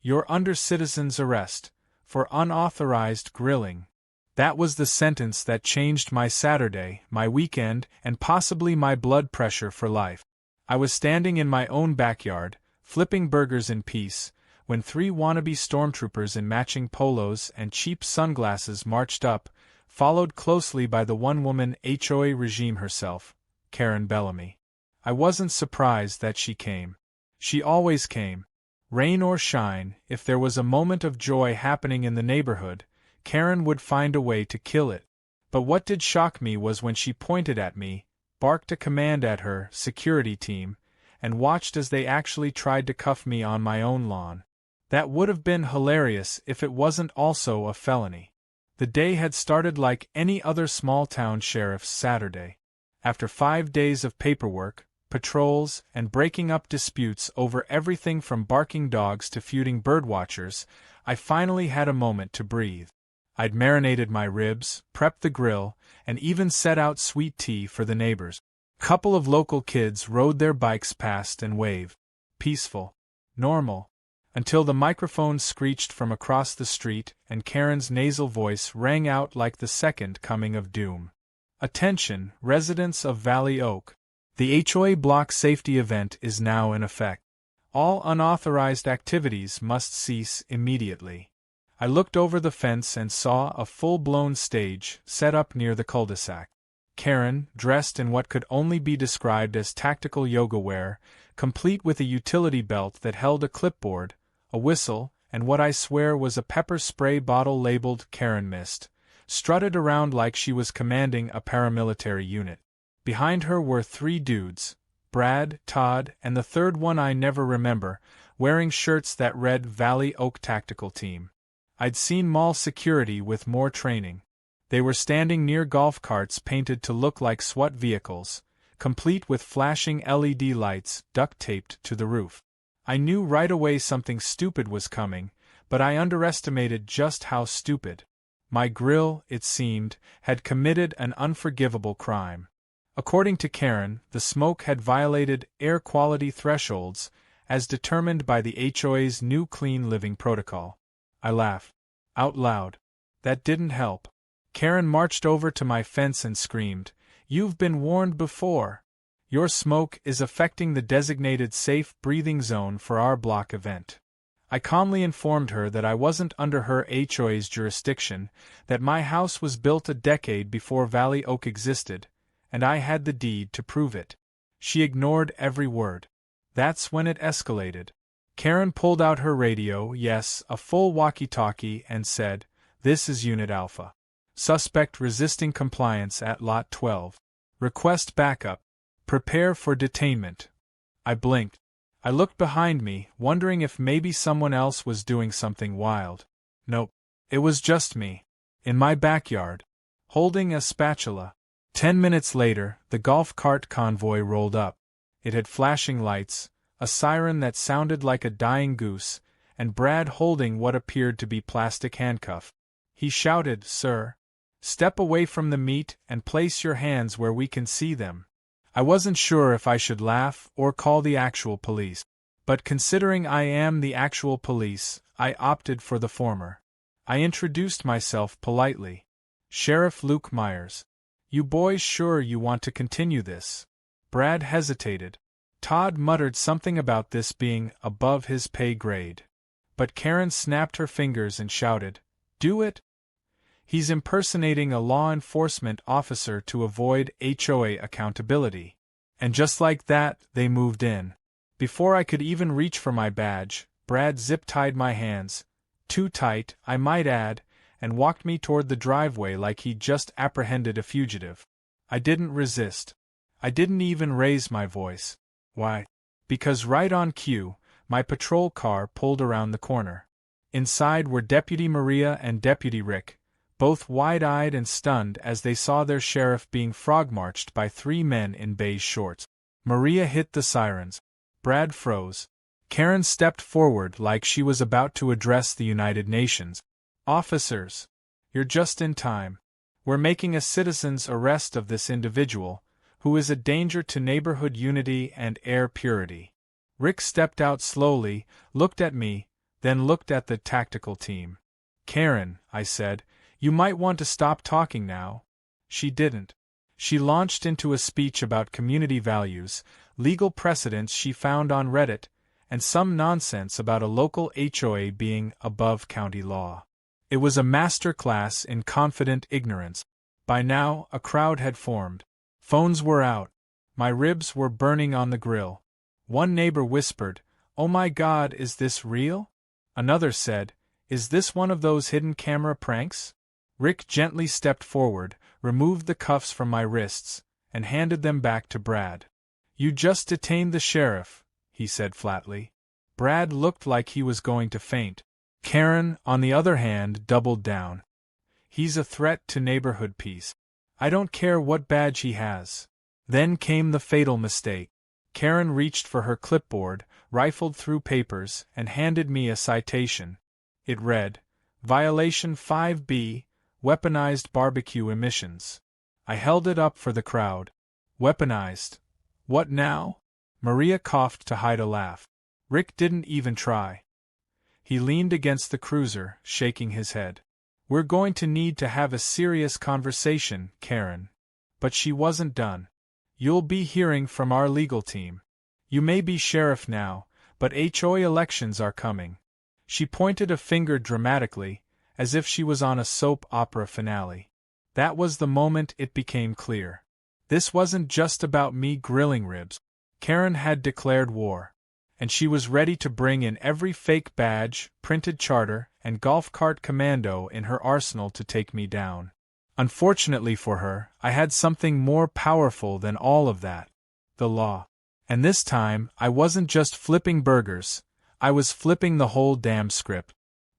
You're under citizen's arrest for unauthorized grilling." That was the sentence that changed my Saturday, my weekend, and possibly my blood pressure for life. I was standing in my own backyard, flipping burgers in peace, when 3 wannabe stormtroopers in matching polos and cheap sunglasses marched up, followed closely by the one-woman HOA regime herself, Karen Bellamy. I wasn't surprised that she came. She always came. Rain or shine, if there was a moment of joy happening in the neighborhood, Karen would find a way to kill it. But what did shock me was when she pointed at me, barked a command at her security team, and watched as they actually tried to cuff me on my own lawn. That would have been hilarious if it wasn't also a felony. The day had started like any other small-town sheriff's Saturday. After 5 days of paperwork, patrols, and breaking up disputes over everything from barking dogs to feuding birdwatchers, I finally had a moment to breathe. I'd marinated my ribs, prepped the grill, and even set out sweet tea for the neighbors. A couple of local kids rode their bikes past and waved. Peaceful. Normal. Until the microphone screeched from across the street and Karen's nasal voice rang out like the second coming of doom. "Attention, residents of Valley Oak. The HOA block safety event is now in effect. All unauthorized activities must cease immediately." I looked over the fence and saw a full-blown stage set up near the cul-de-sac. Karen, dressed in what could only be described as tactical yoga wear, complete with a utility belt that held a clipboard, a whistle, and what I swear was a pepper spray bottle labeled Karen Mist, strutted around like she was commanding a paramilitary unit. Behind her were 3 dudes, Brad, Todd, and the third one I never remember, wearing shirts that read Valley Oak Tactical Team. I'd seen mall security with more training. They were standing near golf carts painted to look like SWAT vehicles, complete with flashing LED lights duct-taped to the roof. I knew right away something stupid was coming, but I underestimated just how stupid. My grill, it seemed, had committed an unforgivable crime. According to Karen, the smoke had violated air quality thresholds, as determined by the HOA's new clean living protocol. I laughed. Out loud. That didn't help. Karen marched over to my fence and screamed, "You've been warned before. Your smoke is affecting the designated safe breathing zone for our block event." I calmly informed her that I wasn't under her HOA's jurisdiction, that my house was built a decade before Valley Oak existed, and I had the deed to prove it. She ignored every word. That's when it escalated. Karen pulled out her radio, yes, a full walkie-talkie, and said, "This is Unit Alpha. Suspect resisting compliance at Lot 12. Request backup. Prepare for detainment." I blinked. I looked behind me, wondering if maybe someone else was doing something wild. Nope. It was just me. In my backyard. Holding a spatula. 10 minutes later, the golf cart convoy rolled up. It had flashing lights, a siren that sounded like a dying goose, and Brad holding what appeared to be plastic handcuff. He shouted, "Sir, step away from the meat and place your hands where we can see them." I wasn't sure if I should laugh or call the actual police. But considering I am the actual police, I opted for the former. I introduced myself politely. "Sheriff Luke Myers. You boys sure you want to continue this?" Brad hesitated. Todd muttered something about this being above his pay grade. But Karen snapped her fingers and shouted, "Do it!" He's impersonating a law enforcement officer to avoid HOA accountability. And just like that, they moved in. Before I could even reach for my badge, Brad zip-tied my hands, too tight, I might add, and walked me toward the driveway like he'd just apprehended a fugitive. I didn't resist. I didn't even raise my voice. Why? Because right on cue, my patrol car pulled around the corner. Inside were Deputy Maria and Deputy Rick, both wide-eyed and stunned as they saw their sheriff being frog-marched by 3 men in beige shorts. Maria hit the sirens. Brad froze. Karen stepped forward like she was about to address the United Nations. "Officers, you're just in time. We're making a citizen's arrest of this individual, who is a danger to neighborhood unity and air purity." Rick stepped out slowly, looked at me, then looked at the tactical team. Karen, I said, you might want to stop talking now. She didn't. She launched into a speech about community values, legal precedents she found on Reddit, and some nonsense about a local HOA being above county law. It was a master class in confident ignorance. By now, a crowd had formed. Phones were out. My ribs were burning on the grill. One neighbor whispered, "Oh my God, is this real?" Another said, "Is this one of those hidden camera pranks?" Rick gently stepped forward, removed the cuffs from my wrists, and handed them back to Brad. "You just detained the sheriff," he said flatly. Brad looked like he was going to faint. Karen, on the other hand, doubled down. "He's a threat to neighborhood peace. I don't care what badge he has." Then came the fatal mistake. Karen reached for her clipboard, rifled through papers, and handed me a citation. It read, "Violation 5B, Weaponized Barbecue Emissions." I held it up for the crowd. Weaponized? What now? Maria coughed to hide a laugh. Rick didn't even try. He leaned against the cruiser, shaking his head. "We're going to need to have a serious conversation, Karen." But she wasn't done. "You'll be hearing from our legal team. You may be sheriff now, but HOA elections are coming." She pointed a finger dramatically, as if she was on a soap opera finale. That was the moment it became clear. This wasn't just about me grilling ribs. Karen had declared war. And she was ready to bring in every fake badge, printed charter, and golf cart commando in her arsenal to take me down. Unfortunately for her, I had something more powerful than all of that: the law. And this time, I wasn't just flipping burgers, I was flipping the whole damn script.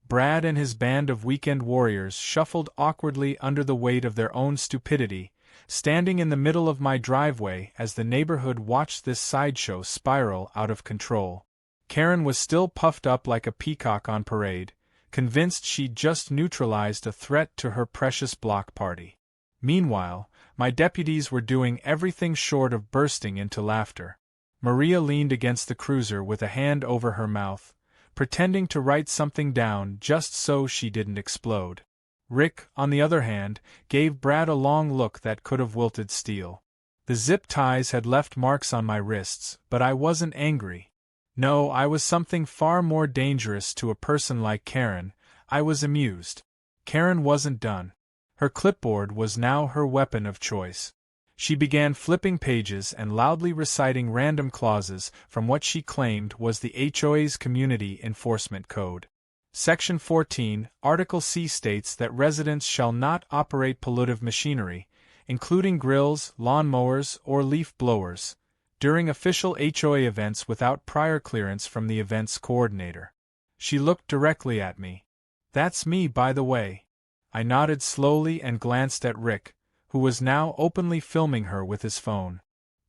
Brad and his band of weekend warriors shuffled awkwardly under the weight of their own stupidity, standing in the middle of my driveway as the neighborhood watched this sideshow spiral out of control. Karen was still puffed up like a peacock on parade, convinced she'd just neutralized a threat to her precious block party. Meanwhile, my deputies were doing everything short of bursting into laughter. Maria leaned against the cruiser with a hand over her mouth, pretending to write something down just so she didn't explode. Rick, on the other hand, gave Brad a long look that could have wilted steel. The zip ties had left marks on my wrists, but I wasn't angry. No, I was something far more dangerous to a person like Karen. I was amused. Karen wasn't done. Her clipboard was now her weapon of choice. She began flipping pages and loudly reciting random clauses from what she claimed was the HOA's Community Enforcement Code. Section 14, Article C states that residents shall not operate pollutive machinery, including grills, lawn mowers, or leaf blowers, during official HOA events without prior clearance from the event's coordinator. She looked directly at me. "That's me, by the way." I nodded slowly and glanced at Rick, who was now openly filming her with his phone.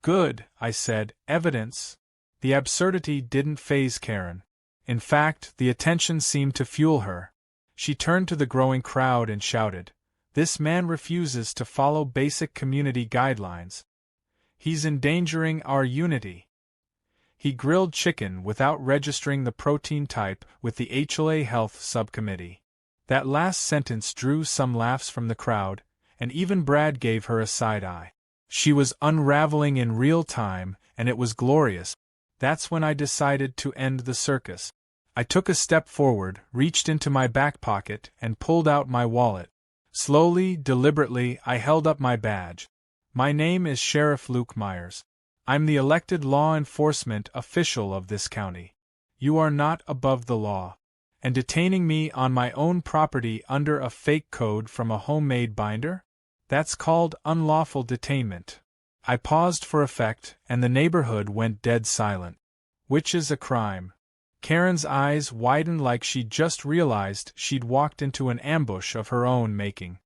"Good," I said, "evidence." The absurdity didn't faze Karen. In fact, the attention seemed to fuel her. She turned to the growing crowd and shouted, "This man refuses to follow basic community guidelines. He's endangering our unity. He grilled chicken without registering the protein type with the HOA Health Subcommittee." That last sentence drew some laughs from the crowd, and even Brad gave her a side eye. She was unraveling in real time, and it was glorious. That's when I decided to end the circus. I took a step forward, reached into my back pocket, and pulled out my wallet. Slowly, deliberately, I held up my badge. "My name is Sheriff Luke Myers. I'm the elected law enforcement official of this county. You are not above the law. And detaining me on my own property under a fake code from a homemade binder? That's called unlawful detainment." I paused for effect, and the neighborhood went dead silent. "Which is a crime." Karen's eyes widened like she'd just realized she'd walked into an ambush of her own making.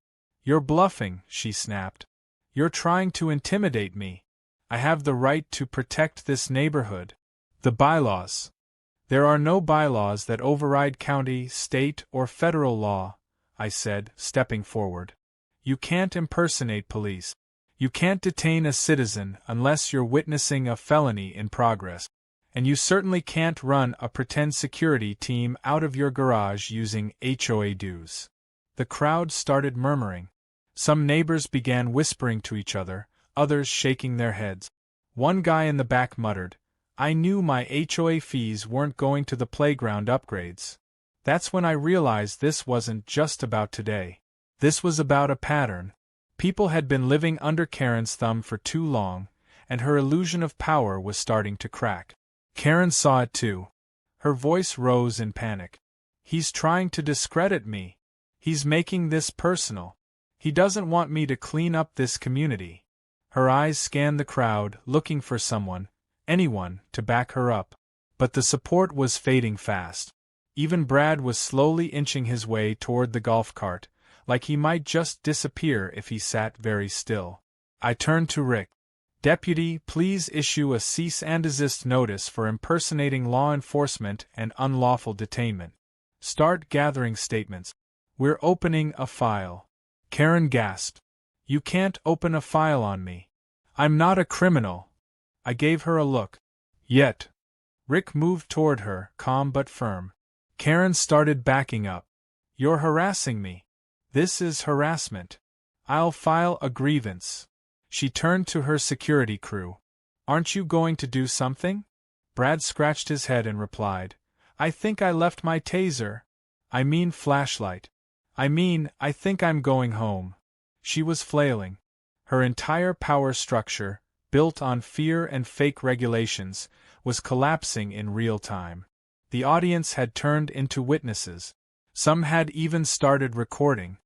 "You're bluffing," she snapped. "You're trying to intimidate me. I have the right to protect this neighborhood." "The bylaws." "There are no bylaws that override county, state, or federal law," I said, stepping forward. "You can't impersonate police. You can't detain a citizen unless you're witnessing a felony in progress. And you certainly can't run a pretend security team out of your garage using HOA dues. The crowd started murmuring. Some neighbors began whispering to each other, others shaking their heads. One guy in the back muttered, "I knew my HOA fees weren't going to the playground upgrades." That's when I realized this wasn't just about today. This was about a pattern. People had been living under Karen's thumb for too long, and her illusion of power was starting to crack. Karen saw it too. Her voice rose in panic. "He's trying to discredit me. He's making this personal. He doesn't want me to clean up this community." Her eyes scanned the crowd, looking for someone, anyone, to back her up. But the support was fading fast. Even Brad was slowly inching his way toward the golf cart, like he might just disappear if he sat very still. I turned to Rick. "Deputy, please issue a cease and desist notice for impersonating law enforcement and unlawful detainment. Start gathering statements. We're opening a file." Karen gasped. "You can't open a file on me. I'm not a criminal." I gave her a look. "Yet." Rick moved toward her, calm but firm. Karen started backing up. "You're harassing me. This is harassment. I'll file a grievance." She turned to her security crew. "Aren't you going to do something?" Brad scratched his head and replied, "I think I left my taser. I mean flashlight. I think I'm going home." She was flailing. Her entire power structure, built on fear and fake regulations, was collapsing in real time. The audience had turned into witnesses. Some had even started recording.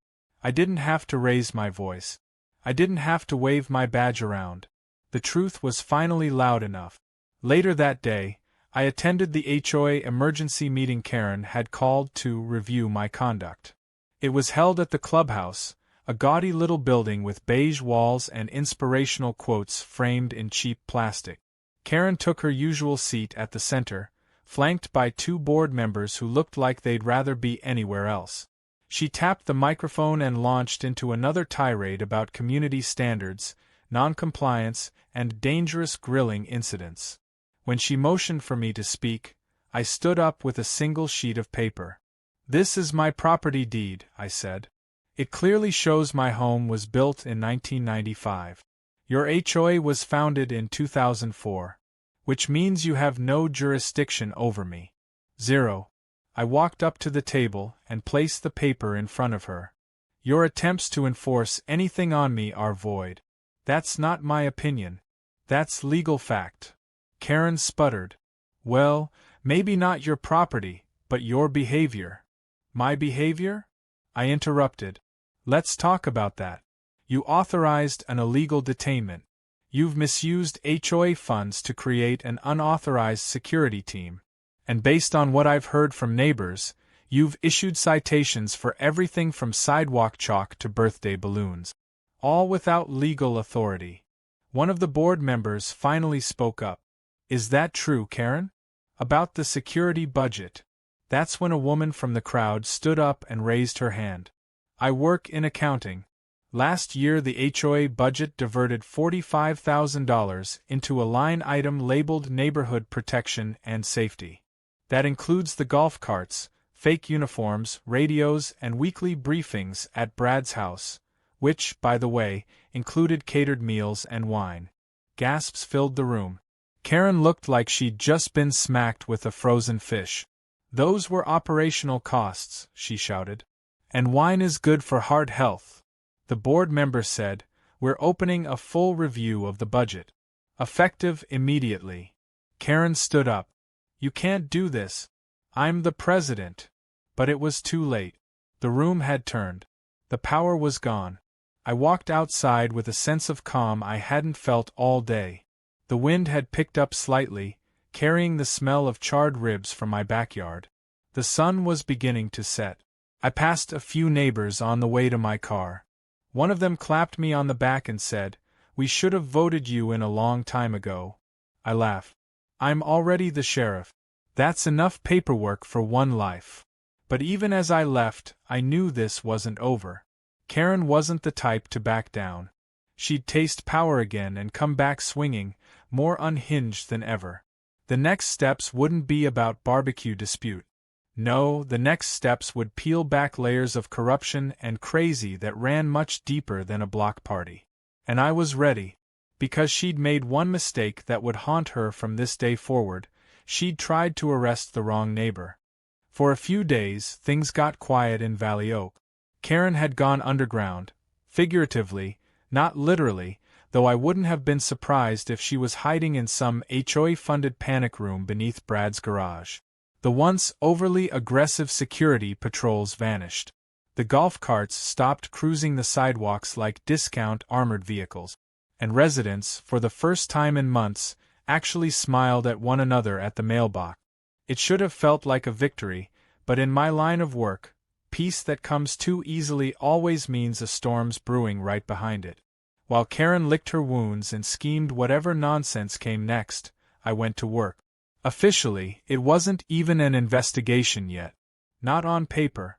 I didn't have to raise my voice. I didn't have to wave my badge around. The truth was finally loud enough. Later that day, I attended the HOA emergency meeting Karen had called to review my conduct. It was held at the clubhouse, a gaudy little building with beige walls and inspirational quotes framed in cheap plastic. Karen took her usual seat at the center, flanked by two board members who looked like they'd rather be anywhere else. She tapped the microphone and launched into another tirade about community standards, non-compliance, and dangerous grilling incidents. When she motioned for me to speak, I stood up with a single sheet of paper. "This is my property deed," I said. "It clearly shows my home was built in 1995. Your HOA was founded in 2004. Which means you have no jurisdiction over me. 0. I walked up to the table and placed the paper in front of her. "Your attempts to enforce anything on me are void. That's not my opinion. That's legal fact." Karen sputtered. "Well, maybe not your property, but your behavior." "My behavior?" I interrupted. "Let's talk about that. You authorized an illegal detainment. You've misused HOA funds to create an unauthorized security team. And based on what I've heard from neighbors, you've issued citations for everything from sidewalk chalk to birthday balloons. All without legal authority." One of the board members finally spoke up. "Is that true, Karen? About the security budget?" That's when a woman from the crowd stood up and raised her hand. "I work in accounting. Last year the HOA budget diverted $45,000 into a line item labeled Neighborhood Protection and Safety. That includes the golf carts, fake uniforms, radios, and weekly briefings at Brad's house, which, by the way, included catered meals and wine." Gasps filled the room. Karen looked like she'd just been smacked with a frozen fish. "Those were operational costs," she shouted. "And wine is good for heart health." The board member said, "We're opening a full review of the budget. Effective immediately." Karen stood up. "You can't do this. I'm the president." But it was too late. The room had turned. The power was gone. I walked outside with a sense of calm I hadn't felt all day. The wind had picked up slightly, carrying the smell of charred ribs from my backyard. The sun was beginning to set. I passed a few neighbors on the way to my car. One of them clapped me on the back and said, "We should have voted you in a long time ago." I laughed. "I'm already the sheriff. That's enough paperwork for one life." But even as I left, I knew this wasn't over. Karen wasn't the type to back down. She'd taste power again and come back swinging, more unhinged than ever. The next steps wouldn't be about barbecue dispute. No, the next steps would peel back layers of corruption and crazy that ran much deeper than a block party. And I was ready. Because she'd made one mistake that would haunt her from this day forward. She'd tried to arrest the wrong neighbor. For a few days, things got quiet in Valley Oak. Karen had gone underground, figuratively, not literally, though I wouldn't have been surprised if she was hiding in some HOA-funded panic room beneath Brad's garage. The once overly aggressive security patrols vanished. The golf carts stopped cruising the sidewalks like discount armored vehicles. And residents, for the first time in months, actually smiled at one another at the mailbox. It should have felt like a victory, but in my line of work, peace that comes too easily always means a storm's brewing right behind it. While Karen licked her wounds and schemed whatever nonsense came next, I went to work. Officially, it wasn't even an investigation yet. Not on paper.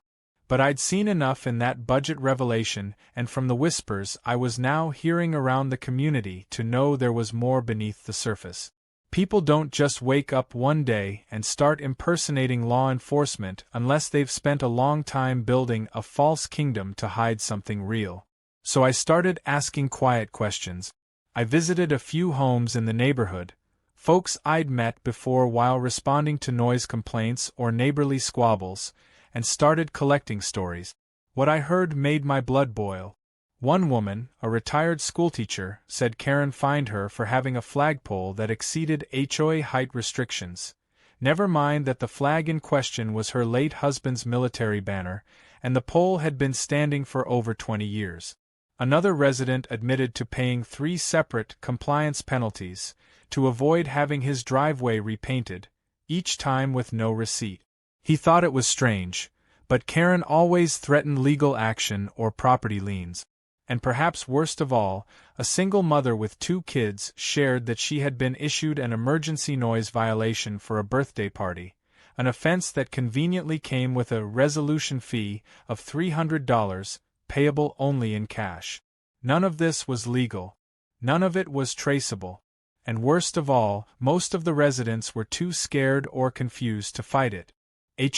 But I'd seen enough in that budget revelation and from the whispers I was now hearing around the community to know there was more beneath the surface. People don't just wake up one day and start impersonating law enforcement unless they've spent a long time building a false kingdom to hide something real. So I started asking quiet questions. I visited a few homes in the neighborhood, folks I'd met before while responding to noise complaints or neighborly squabbles, and started collecting stories. What I heard made my blood boil. One woman, a retired schoolteacher, said Karen fined her for having a flagpole that exceeded HOA height restrictions. Never mind that the flag in question was her late husband's military banner, and the pole had been standing for over 20 years. Another resident admitted to paying 3 separate compliance penalties to avoid having his driveway repainted, each time with no receipt. He thought it was strange, but Karen always threatened legal action or property liens. And perhaps worst of all, a single mother with 2 kids shared that she had been issued an emergency noise violation for a birthday party, an offense that conveniently came with a resolution fee of $300, payable only in cash. None of this was legal. None of it was traceable. And worst of all, most of the residents were too scared or confused to fight it.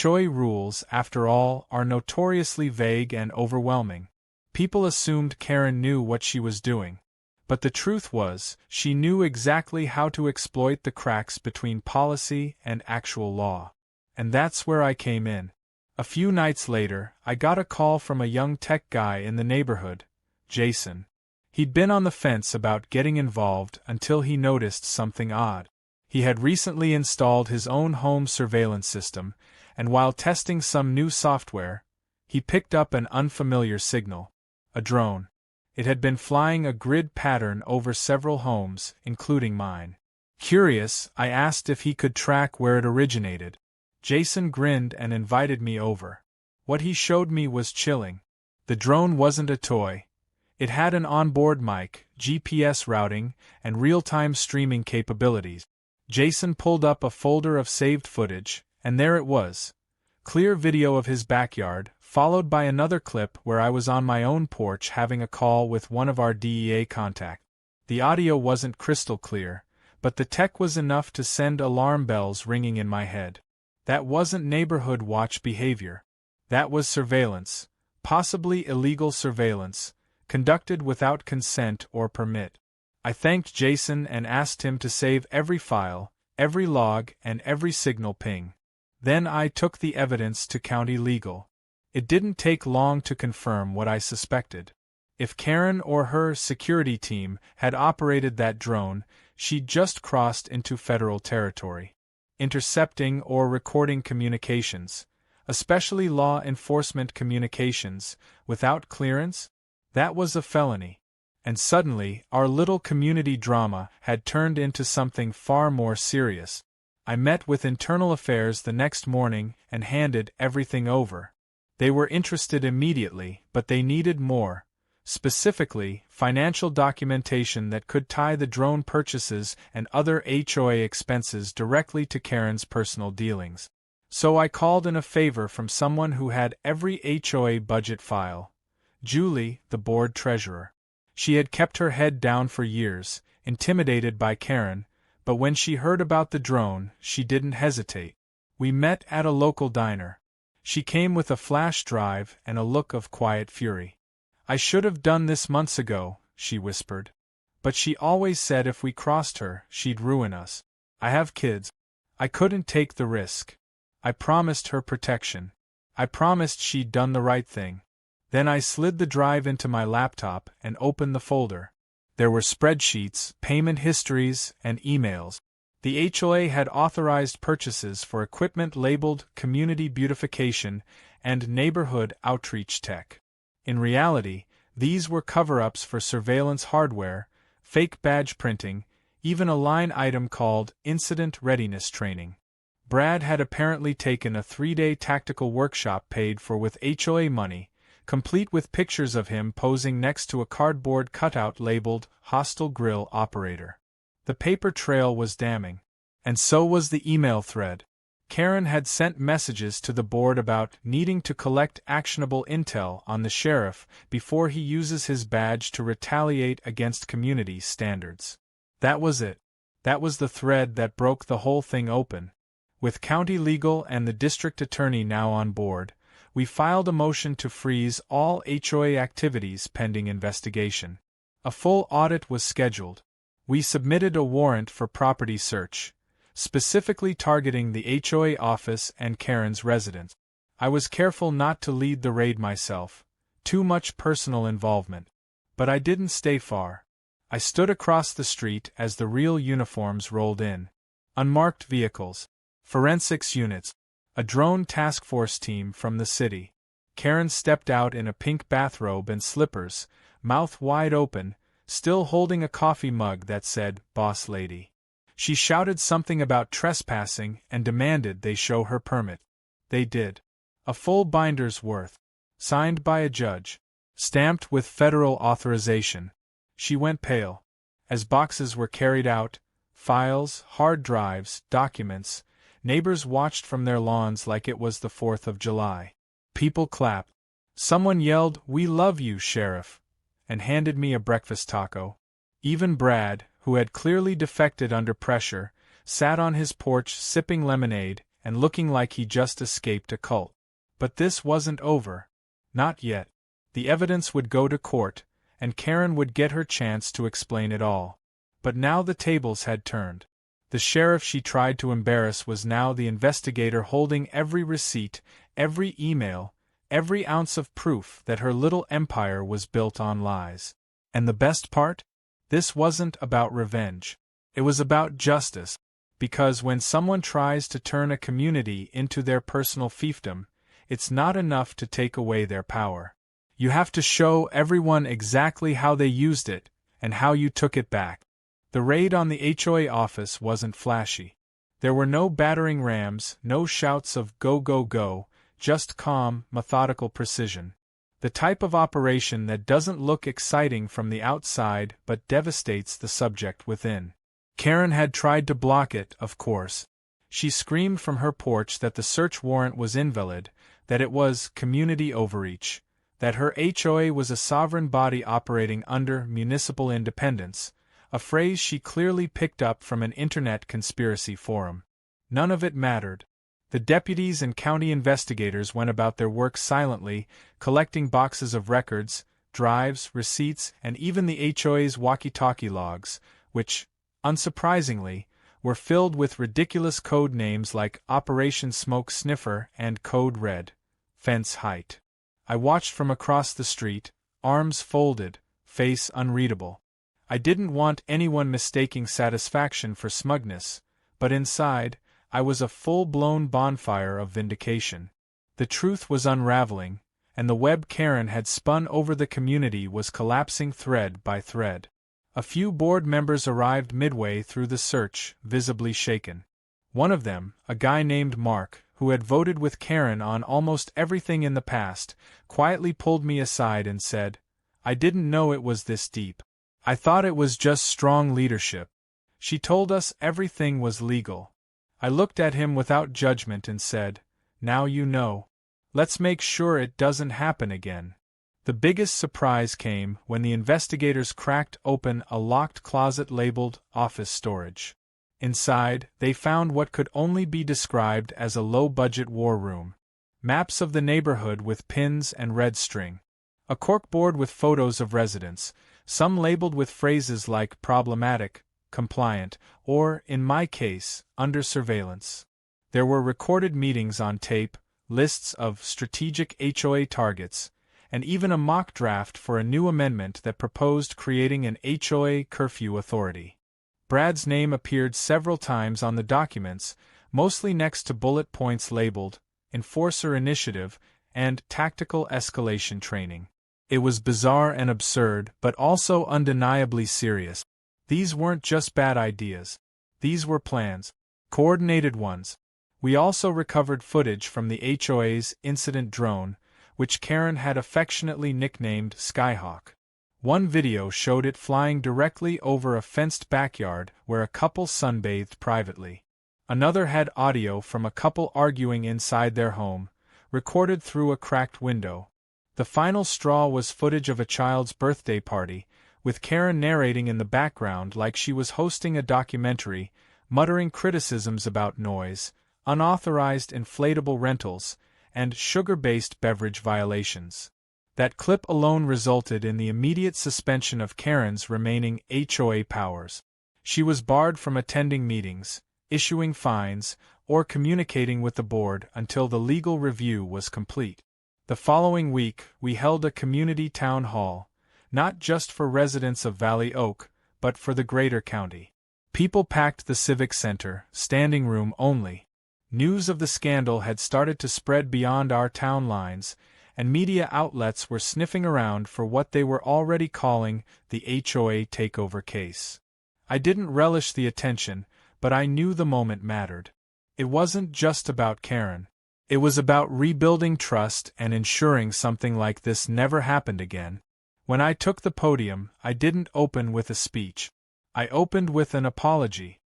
HOA rules, after all, are notoriously vague and overwhelming. People assumed Karen knew what she was doing. But the truth was, she knew exactly how to exploit the cracks between policy and actual law. And that's where I came in. A few nights later, I got a call from a young tech guy in the neighborhood, Jason. He'd been on the fence about getting involved until he noticed something odd. He had recently installed his own home surveillance system, and while testing some new software, he picked up an unfamiliar signal. A drone. It had been flying a grid pattern over several homes, including mine. Curious, I asked if he could track where it originated. Jason grinned and invited me over. What he showed me was chilling. The drone wasn't a toy. It had an onboard mic, GPS routing, and real-time streaming capabilities. Jason pulled up a folder of saved footage, and there it was. Clear video of his backyard, followed by another clip where I was on my own porch having a call with one of our DEA contacts. The audio wasn't crystal clear, but the tech was enough to send alarm bells ringing in my head. That wasn't neighborhood watch behavior. That was surveillance, possibly illegal surveillance, conducted without consent or permit. I thanked Jason and asked him to save every file, every log, and every signal ping. Then I took the evidence to county legal. It didn't take long to confirm what I suspected. If Karen or her security team had operated that drone, she'd just crossed into federal territory. Intercepting or recording communications, especially law enforcement communications, without clearance? That was a felony. And suddenly, our little community drama had turned into something far more serious. I met with Internal Affairs the next morning and handed everything over. They were interested immediately, but they needed more. Specifically, financial documentation that could tie the drone purchases and other HOA expenses directly to Karen's personal dealings. So I called in a favor from someone who had every HOA budget file. Julie, the board treasurer. She had kept her head down for years, intimidated by Karen, But when she heard about the drone, she didn't hesitate. We met at a local diner. She came with a flash drive and a look of quiet fury. "I should have done this months ago," she whispered. "But she always said if we crossed her, she'd ruin us. I have kids. I couldn't take the risk. I promised her protection. I promised she'd done the right thing." Then I slid the drive into my laptop and opened the folder. There were spreadsheets, payment histories, and emails. The HOA had authorized purchases for equipment labeled Community Beautification and Neighborhood Outreach Tech. In reality, these were cover-ups for surveillance hardware, fake badge printing, even a line item called Incident Readiness Training. Brad had apparently taken a 3-day tactical workshop paid for with HOA money, complete with pictures of him posing next to a cardboard cutout labeled Hostile Grill Operator. The paper trail was damning. And so was the email thread. Karen had sent messages to the board about needing to collect actionable intel on the sheriff before he uses his badge to retaliate against community standards. That was it. That was the thread that broke the whole thing open. With county legal and the district attorney now on board, we filed a motion to freeze all HOA activities pending investigation. A full audit was scheduled. We submitted a warrant for property search, specifically targeting the HOA office and Karen's residence. I was careful not to lead the raid myself, too much personal involvement. But I didn't stay far. I stood across the street as the real uniforms rolled in. Unmarked vehicles, forensics units, a drone task force team from the city. Karen stepped out in a pink bathrobe and slippers, mouth wide open, still holding a coffee mug that said, "Boss Lady." She shouted something about trespassing and demanded they show her permit. They did. A full binder's worth. Signed by a judge. Stamped with federal authorization. She went pale. As boxes were carried out, files, hard drives, documents, neighbors watched from their lawns like it was the 4th of July. People clapped. Someone yelled, "We love you, Sheriff," and handed me a breakfast taco. Even Brad, who had clearly defected under pressure, sat on his porch sipping lemonade and looking like he just escaped a cult. But this wasn't over. Not yet. The evidence would go to court, and Karen would get her chance to explain it all. But now the tables had turned. The sheriff she tried to embarrass was now the investigator holding every receipt, every email, every ounce of proof that her little empire was built on lies. And the best part? This wasn't about revenge. It was about justice. Because when someone tries to turn a community into their personal fiefdom, it's not enough to take away their power. You have to show everyone exactly how they used it, and how you took it back. The raid on the HOA office wasn't flashy. There were no battering rams, no shouts of "go, go, go," just calm, methodical precision. The type of operation that doesn't look exciting from the outside but devastates the subject within. Karen had tried to block it, of course. She screamed from her porch that the search warrant was invalid, that it was community overreach, that her HOA was a sovereign body operating under municipal independence, a phrase she clearly picked up from an internet conspiracy forum. None of it mattered. The deputies and county investigators went about their work silently, collecting boxes of records, drives, receipts, and even the HOA's walkie-talkie logs, which, unsurprisingly, were filled with ridiculous code names like Operation Smoke Sniffer and Code Red, Fence Height. I watched from across the street, arms folded, face unreadable. I didn't want anyone mistaking satisfaction for smugness, but inside, I was a full-blown bonfire of vindication. The truth was unraveling, and the web Karen had spun over the community was collapsing thread by thread. A few board members arrived midway through the search, visibly shaken. One of them, a guy named Mark, who had voted with Karen on almost everything in the past, quietly pulled me aside and said, "I didn't know it was this deep. I thought it was just strong leadership. She told us everything was legal." I looked at him without judgment and said, "Now you know. Let's make sure it doesn't happen again." The biggest surprise came when the investigators cracked open a locked closet labeled "Office Storage." Inside, they found what could only be described as a low-budget war room. Maps of the neighborhood with pins and red string. A corkboard with photos of residents, some labeled with phrases like problematic, compliant, or, in my case, under surveillance. There were recorded meetings on tape, lists of strategic HOA targets, and even a mock draft for a new amendment that proposed creating an HOA curfew authority. Brad's name appeared several times on the documents, mostly next to bullet points labeled Enforcer Initiative and Tactical Escalation Training. It was bizarre and absurd, but also undeniably serious. These weren't just bad ideas. These were plans. Coordinated ones. We also recovered footage from the HOA's incident drone, which Karen had affectionately nicknamed Skyhawk. One video showed it flying directly over a fenced backyard where a couple sunbathed privately. Another had audio from a couple arguing inside their home, recorded through a cracked window. The final straw was footage of a child's birthday party, with Karen narrating in the background like she was hosting a documentary, muttering criticisms about noise, unauthorized inflatable rentals, and sugar-based beverage violations. That clip alone resulted in the immediate suspension of Karen's remaining HOA powers. She was barred from attending meetings, issuing fines, or communicating with the board until the legal review was complete. The following week, we held a community town hall, not just for residents of Valley Oak, but for the greater county. People packed the civic center, standing room only. News of the scandal had started to spread beyond our town lines, and media outlets were sniffing around for what they were already calling the HOA takeover case. I didn't relish the attention, but I knew the moment mattered. It wasn't just about Karen. It was about rebuilding trust and ensuring something like this never happened again. When I took the podium, I didn't open with a speech. I opened with an apology.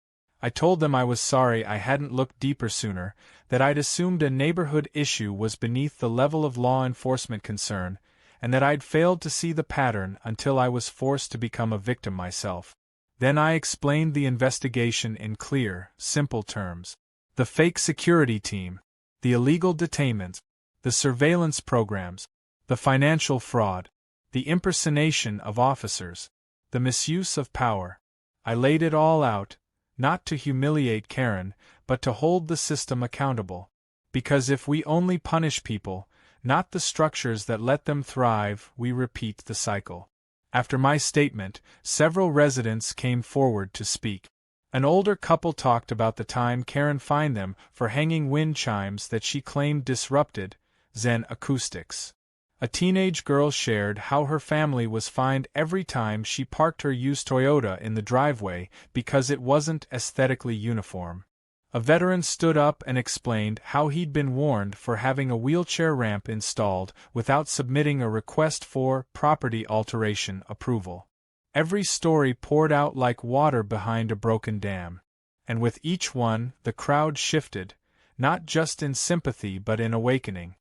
I told them I was sorry I hadn't looked deeper sooner, that I'd assumed a neighborhood issue was beneath the level of law enforcement concern, and that I'd failed to see the pattern until I was forced to become a victim myself. Then I explained the investigation in clear, simple terms. The fake security team, the illegal detainment, the surveillance programs, the financial fraud, the impersonation of officers, the misuse of power. I laid it all out, not to humiliate Karen, but to hold the system accountable. Because if we only punish people, not the structures that let them thrive, we repeat the cycle. After my statement, several residents came forward to speak. An older couple talked about the time Karen fined them for hanging wind chimes that she claimed disrupted Zen acoustics. A teenage girl shared how her family was fined every time she parked her used Toyota in the driveway because it wasn't aesthetically uniform. A veteran stood up and explained how he'd been warned for having a wheelchair ramp installed without submitting a request for property alteration approval. Every story poured out like water behind a broken dam. And with each one, the crowd shifted, not just in sympathy but in awakening.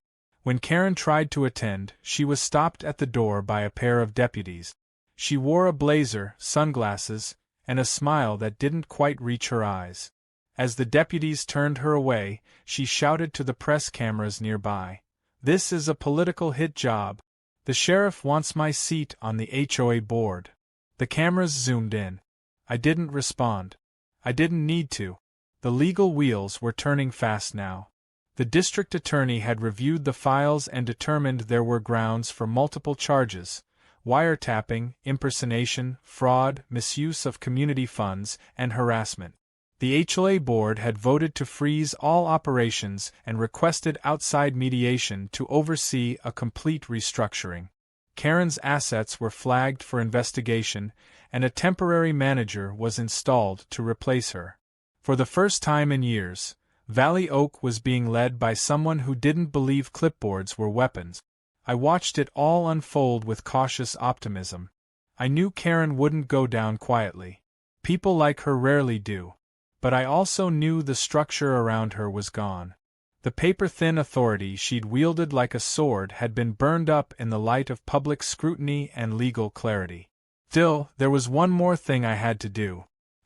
When Karen tried to attend, she was stopped at the door by a pair of deputies. She wore a blazer, sunglasses, and a smile that didn't quite reach her eyes. As the deputies turned her away, she shouted to the press cameras nearby, "This is a political hit job. The sheriff wants my seat on the HOA board." The cameras zoomed in. I didn't respond. I didn't need to. The legal wheels were turning fast now. The district attorney had reviewed the files and determined there were grounds for multiple charges: wiretapping, impersonation, fraud, misuse of community funds, and harassment. The HOA board had voted to freeze all operations and requested outside mediation to oversee a complete restructuring. Karen's assets were flagged for investigation, and a temporary manager was installed to replace her. For the first time in years, Valley Oak was being led by someone who didn't believe clipboards were weapons. I watched it all unfold with cautious optimism. I knew Karen wouldn't go down quietly. People like her rarely do. But I also knew the structure around her was gone. The paper-thin authority she'd wielded like a sword had been burned up in the light of public scrutiny and legal clarity. Still, there was one more thing I had to do.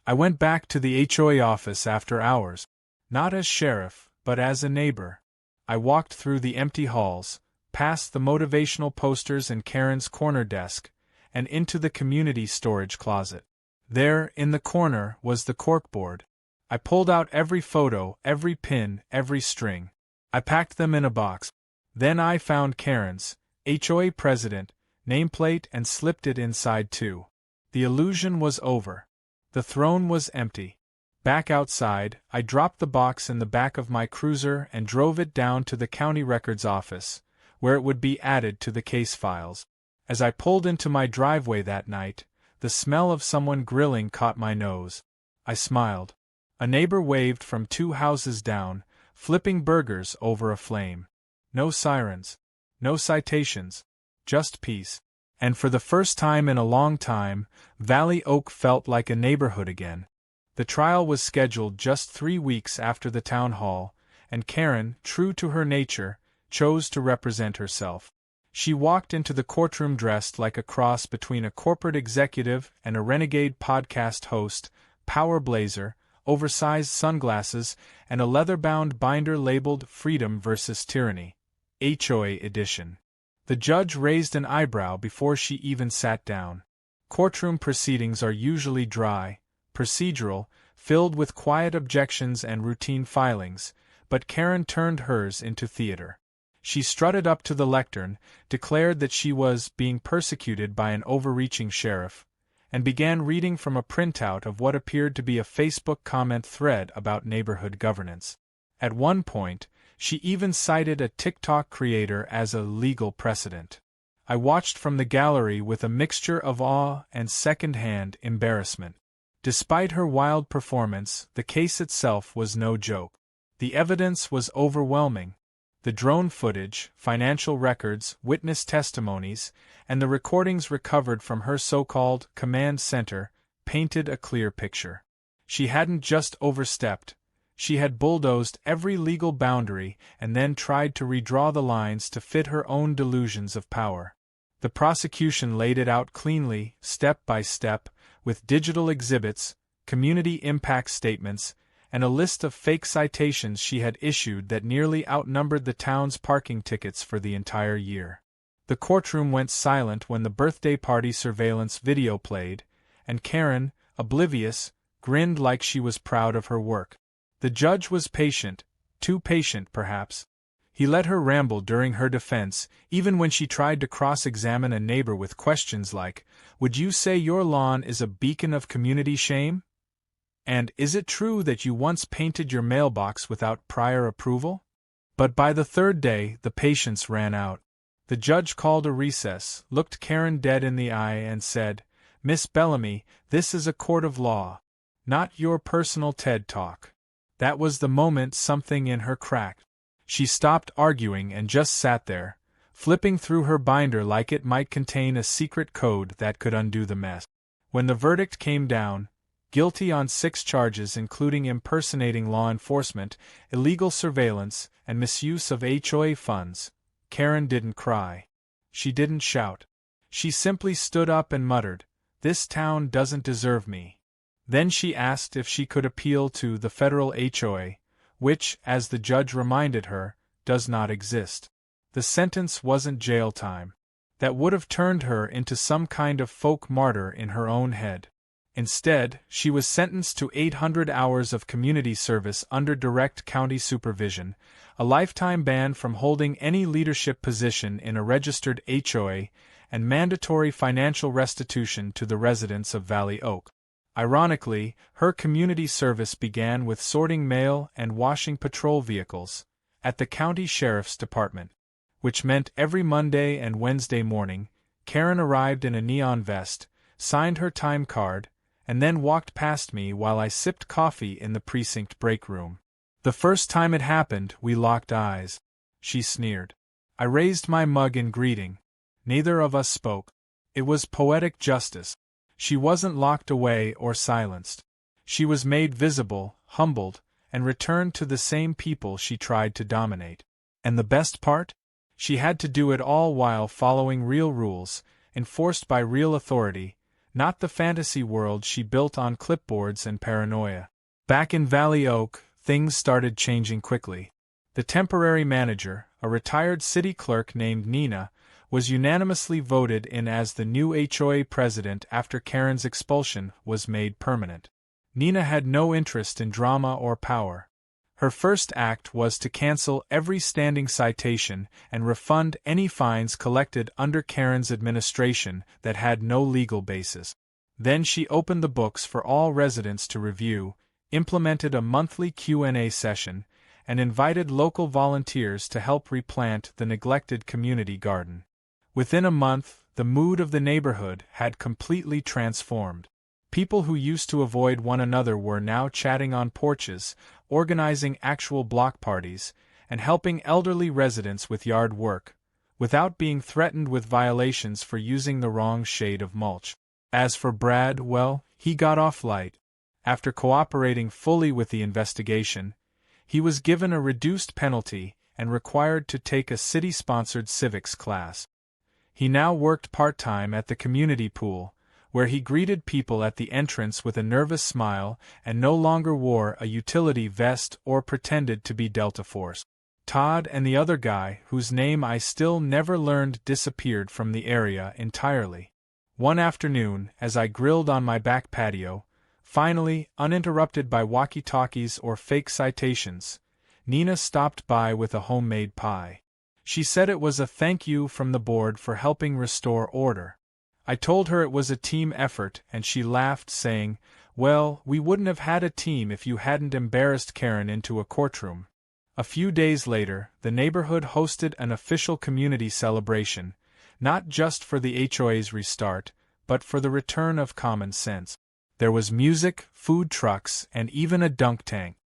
I went back to the HOA office after hours. Not as sheriff, but as a neighbor. I walked through the empty halls, past the motivational posters and Karen's corner desk, and into the community storage closet. There, in the corner, was the corkboard. I pulled out every photo, every pin, every string. I packed them in a box. Then I found Karen's, HOA president, nameplate and slipped it inside too. The illusion was over. The throne was empty. Back outside, I dropped the box in the back of my cruiser and drove it down to the county records office, where it would be added to the case files. As I pulled into my driveway that night, the smell of someone grilling caught my nose. I smiled. A neighbor waved from 2 houses down, flipping burgers over a flame. No sirens. No citations. Just peace. And for the first time in a long time, Valley Oak felt like a neighborhood again. The trial was scheduled just 3 weeks after the town hall, and Karen, true to her nature, chose to represent herself. She walked into the courtroom dressed like a cross between a corporate executive and a renegade podcast host, power blazer, oversized sunglasses, and a leather-bound binder labeled Freedom vs. Tyranny, HOA edition. The judge raised an eyebrow before she even sat down. Courtroom proceedings are usually dry, procedural, filled with quiet objections and routine filings, but Karen turned hers into theater. She strutted up to the lectern, declared that she was being persecuted by an overreaching sheriff, and began reading from a printout of what appeared to be a Facebook comment thread about neighborhood governance. At one point, she even cited a TikTok creator as a legal precedent. I watched from the gallery with a mixture of awe and second-hand embarrassment. Despite her wild performance, the case itself was no joke. The evidence was overwhelming. The drone footage, financial records, witness testimonies, and the recordings recovered from her so-called command center painted a clear picture. She hadn't just overstepped. She had bulldozed every legal boundary and then tried to redraw the lines to fit her own delusions of power. The prosecution laid it out cleanly, step by step, with digital exhibits, community impact statements, and a list of fake citations she had issued that nearly outnumbered the town's parking tickets for the entire year. The courtroom went silent when the birthday party surveillance video played, and Karen, oblivious, grinned like she was proud of her work. The judge was patient, too patient perhaps. He let her ramble during her defense, even when she tried to cross-examine a neighbor with questions like, "Would you say your lawn is a beacon of community shame? And is it true that you once painted your mailbox without prior approval?" But by the third day, the patience ran out. The judge called a recess, looked Karen dead in the eye and said, "Miss Bellamy, this is a court of law. Not your personal TED Talk." That was the moment something in her cracked. She stopped arguing and just sat there, flipping through her binder like it might contain a secret code that could undo the mess. When the verdict came down, guilty on 6 charges including impersonating law enforcement, illegal surveillance, and misuse of HOA funds, Karen didn't cry. She didn't shout. She simply stood up and muttered, "This town doesn't deserve me." Then she asked if she could appeal to the federal HOA, which, as the judge reminded her, does not exist. The sentence wasn't jail time. That would have turned her into some kind of folk martyr in her own head. Instead, she was sentenced to 800 hours of community service under direct county supervision, a lifetime ban from holding any leadership position in a registered HOA, and mandatory financial restitution to the residents of Valley Oak. Ironically, her community service began with sorting mail and washing patrol vehicles at the county sheriff's department, which meant every Monday and Wednesday morning, Karen arrived in a neon vest, signed her time card, and then walked past me while I sipped coffee in the precinct break room. The first time it happened, we locked eyes. She sneered. I raised my mug in greeting. Neither of us spoke. It was poetic justice. She wasn't locked away or silenced. She was made visible, humbled, and returned to the same people she tried to dominate. And the best part? She had to do it all while following real rules, enforced by real authority, not the fantasy world she built on clipboards and paranoia. Back in Valley Oak, things started changing quickly. The temporary manager, a retired city clerk named Nina, was unanimously voted in as the new HOA president after Karen's expulsion was made permanent. Nina had no interest in drama or power. Her first act was to cancel every standing citation and refund any fines collected under Karen's administration that had no legal basis. Then she opened the books for all residents to review, implemented a monthly Q&A session, and invited local volunteers to help replant the neglected community garden. Within a month, the mood of the neighborhood had completely transformed. People who used to avoid one another were now chatting on porches, organizing actual block parties, and helping elderly residents with yard work, without being threatened with violations for using the wrong shade of mulch. As for Brad, well, he got off light. After cooperating fully with the investigation, he was given a reduced penalty and required to take a city-sponsored civics class. He now worked part-time at the community pool, where he greeted people at the entrance with a nervous smile and no longer wore a utility vest or pretended to be Delta Force. Todd and the other guy, whose name I still never learned, disappeared from the area entirely. One afternoon, as I grilled on my back patio, finally, uninterrupted by walkie-talkies or fake citations, Nina stopped by with a homemade pie. She said it was a thank you from the board for helping restore order. I told her it was a team effort, and she laughed, saying, "Well, we wouldn't have had a team if you hadn't embarrassed Karen into a courtroom." A few days later, the neighborhood hosted an official community celebration, not just for the HOA's restart, but for the return of common sense. There was music, food trucks, and even a dunk tank.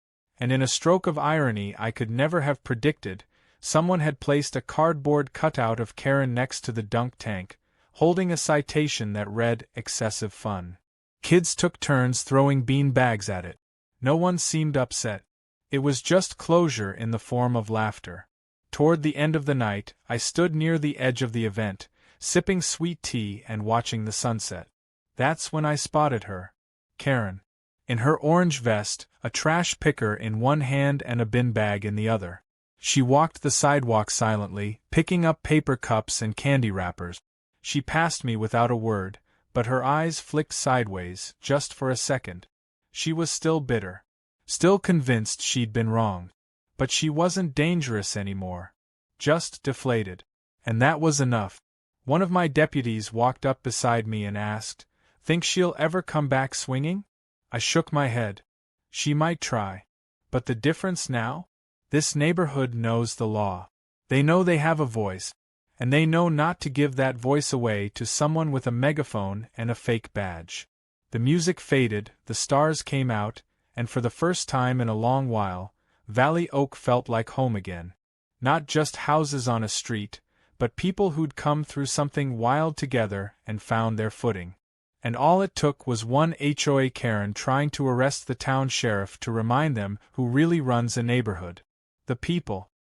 And in a stroke of irony I could never have predicted, someone had placed a cardboard cutout of Karen next to the dunk tank, holding a citation that read, "Excessive fun." Kids took turns throwing bean bags at it. No one seemed upset. It was just closure in the form of laughter. Toward the end of the night, I stood near the edge of the event, sipping sweet tea and watching the sunset. That's when I spotted her. Karen. In her orange vest, a trash picker in one hand and a bin bag in the other. She walked the sidewalk silently, picking up paper cups and candy wrappers. She passed me without a word, but her eyes flicked sideways, just for a second. She was still bitter. Still convinced she'd been wrong. But she wasn't dangerous anymore. Just deflated. And that was enough. One of my deputies walked up beside me and asked, "Think she'll ever come back swinging?" I shook my head. She might try. But the difference now? This neighborhood knows the law. They know they have a voice. And they know not to give that voice away to someone with a megaphone and a fake badge. The music faded, the stars came out, and for the first time in a long while, Valley Oak felt like home again. Not just houses on a street, but people who'd come through something wild together and found their footing. And all it took was one HOA Karen trying to arrest the town sheriff to remind them who really runs a neighborhood. The people.